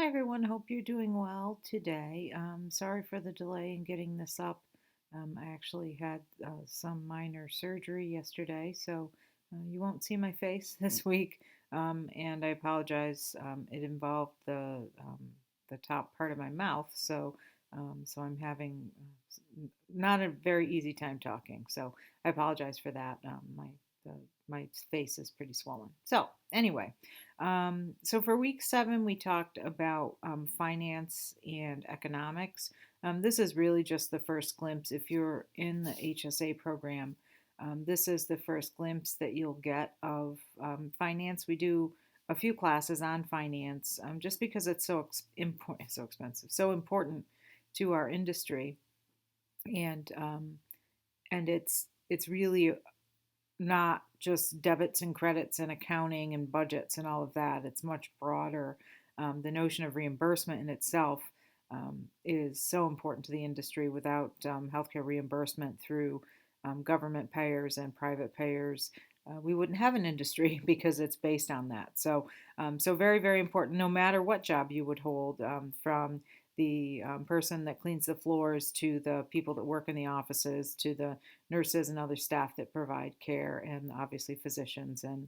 everyone. Hope you're doing well today. Sorry for the delay in getting this up. I actually had some minor surgery yesterday, so you won't see my face this week. And I apologize. It involved the top part of my mouth, so I'm having not a very easy time talking. So I apologize for that. The, my face is pretty swollen. So anyway. So for week 7, we talked about finance and economics. This is really just the first glimpse. If you're in the HSA program, this is the first glimpse that you'll get of finance. We do a few classes on finance just because it's important, so expensive, so important to our industry, and it's really not just debits and credits and accounting and budgets and all of that. It's much broader. The notion of reimbursement in itself is so important to the industry. Without healthcare reimbursement through government payers and private payers, we wouldn't have an industry because it's based on that. So very, very important, no matter what job you would hold, from the person that cleans the floors to the people that work in the offices to the nurses and other staff that provide care, and obviously physicians and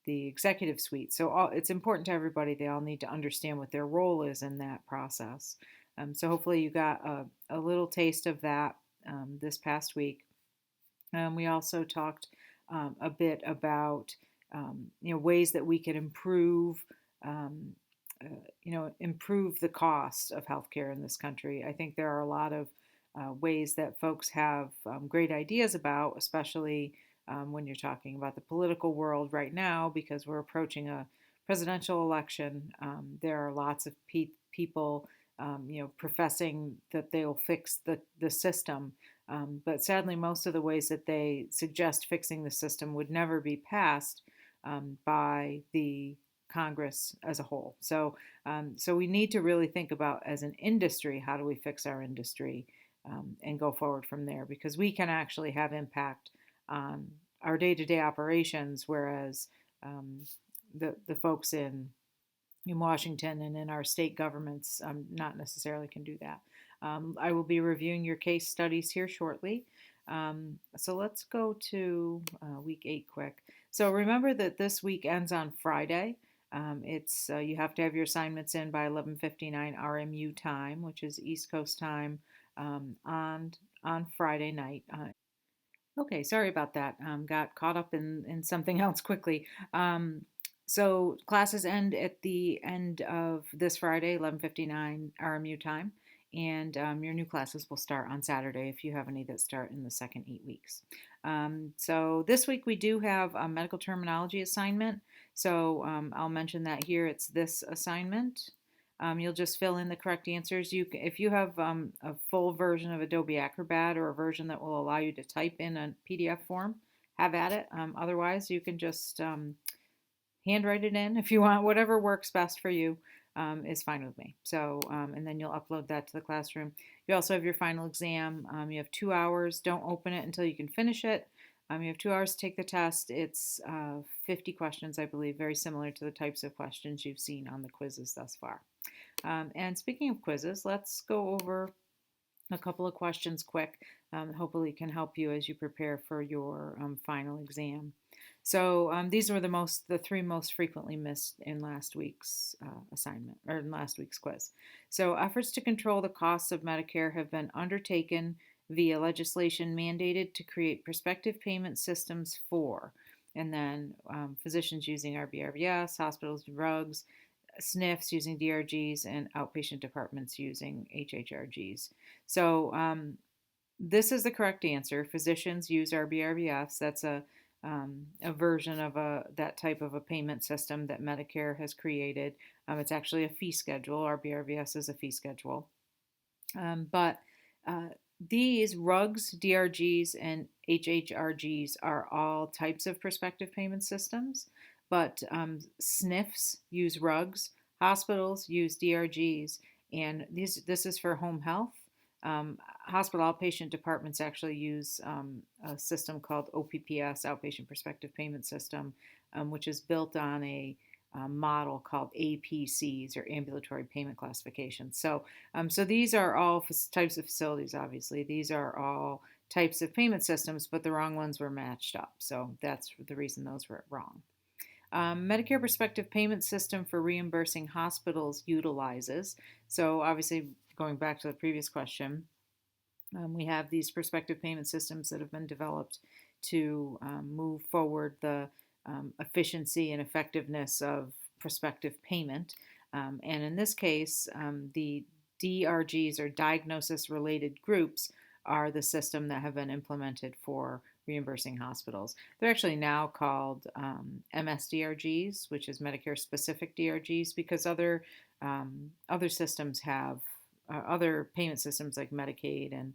the executive suite. So it's important to everybody. They all need to understand what their role is in that process. So hopefully you got a little taste of that this past week. We also talked a bit about ways that we can improve um, improve the cost of healthcare in this country. I think there are a lot of ways that folks have great ideas about, especially when you're talking about the political world right now, because we're approaching a presidential election. There are lots of people, professing that they'll fix the system. But sadly, most of the ways that they suggest fixing the system would never be passed by the Congress as a whole. So we need to really think about, as an industry, how do we fix our industry and go forward from there, because we can actually have impact on our day-to-day operations, whereas the folks in Washington and in our state governments not necessarily can do that. I will be reviewing your case studies here shortly. So let's go to week 8 quick. So remember that this week ends on Friday. It's you have to have your assignments in by 11:59 RMU time, which is East Coast time, on Friday night. Okay, sorry about that. Got caught up in something else quickly. So classes end at the end of this Friday, 11:59 RMU time, and your new classes will start on Saturday if you have any that start in the second 8 weeks. So this week we do have a medical terminology assignment. So I'll mention that here. It's this assignment. You'll just fill in the correct answers. If you have a full version of Adobe Acrobat, or a version that will allow you to type in a PDF form, have at it. Otherwise, you can just handwrite it in if you want. Whatever works best for you is fine with me. So, and then you'll upload that to the classroom. You also have your final exam. You have 2 hours. Don't open it until you can finish it. You have 2 hours to take the test. It's 50 questions, I believe, very similar to the types of questions you've seen on the quizzes thus far. And speaking of quizzes, let's go over a couple of questions quick. Hopefully can help you as you prepare for your final exam. So these were the 3 most frequently missed in last week's assignment, or in last week's quiz. So efforts to control the costs of Medicare have been undertaken via legislation mandated to create prospective payment systems for, and then physicians using RBRVS, hospitals and drugs, SNFs using DRGs, and outpatient departments using HHRGs. So this is the correct answer. Physicians use RBRVFs. That's a version of that type of a payment system that Medicare has created. It's actually a fee schedule. RBRVS is a fee schedule. But these RUGs, DRGs, and HHRGs are all types of prospective payment systems, but SNFs use RUGs, hospitals use DRGs, and this is for home health. Hospital outpatient departments actually use a system called OPPS, Outpatient Prospective Payment System, which is built on a model called APCs, or ambulatory payment classifications. So these are all types of facilities, obviously. These are all types of payment systems, but the wrong ones were matched up. So that's the reason those were wrong. Medicare prospective payment system for reimbursing hospitals utilizes. So obviously, going back to the previous question, we have these prospective payment systems that have been developed to move forward the efficiency and effectiveness of prospective payment. And in this case, the DRGs, or diagnosis related groups, are the system that have been implemented for reimbursing hospitals. They're actually now called MSDRGs, which is Medicare specific DRGs, because other systems have other payment systems like Medicaid and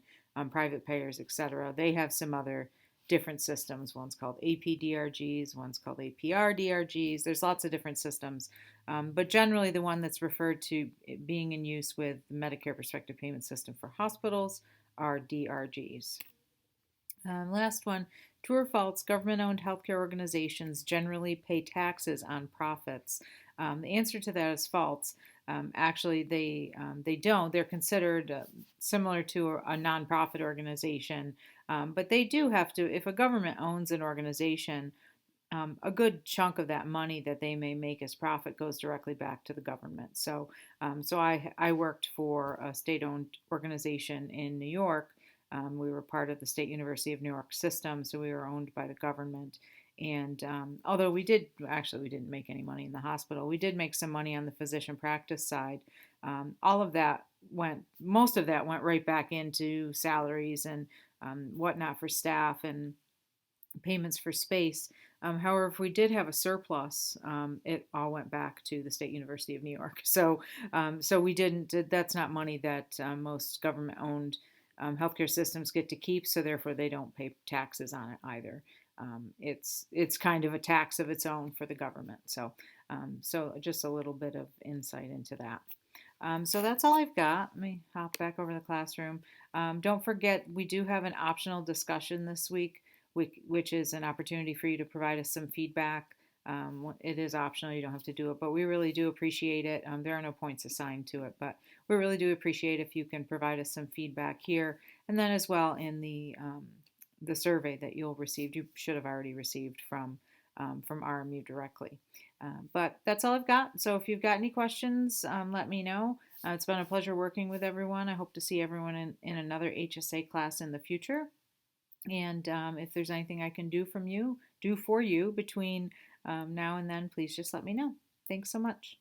private payers, etc. They have some other different systems. One's called APDRGs, one's called APRDRGs. There's lots of different systems, but generally the one that's referred to being in use with the Medicare prospective payment system for hospitals are DRGs. Last one, true or false, government-owned healthcare organizations generally pay taxes on profits. The answer to that is false. Actually, they don't. They're considered similar to a nonprofit organization, but they do have to. If a government owns an organization, a good chunk of that money that they may make as profit goes directly back to the government. So I worked for a state-owned organization in New York. We were part of the State University of New York system, so we were owned by the government. And although we didn't make any money in the hospital. We did make some money on the physician practice side. Most of that went right back into salaries and whatnot for staff and payments for space. However, if we did have a surplus, it all went back to the State University of New York. So we didn't. That's not money that most government-owned healthcare systems get to keep. So therefore, they don't pay taxes on it either. It's kind of a tax of its own for the government. So just a little bit of insight into that. So that's all I've got. Let me hop back over to the classroom. Don't forget, we do have an optional discussion this week, which is an opportunity for you to provide us some feedback. It is optional, you don't have to do it, but we really do appreciate it. There are no points assigned to it, but we really do appreciate if you can provide us some feedback here, and then as well in the survey that you'll receive. You should have already received from RMU directly. But that's all I've got. So if you've got any questions, let me know. It's been a pleasure working with everyone. I hope to see everyone in another HSA class in the future. And if there's anything I can do for you between now and then, please just let me know. Thanks so much.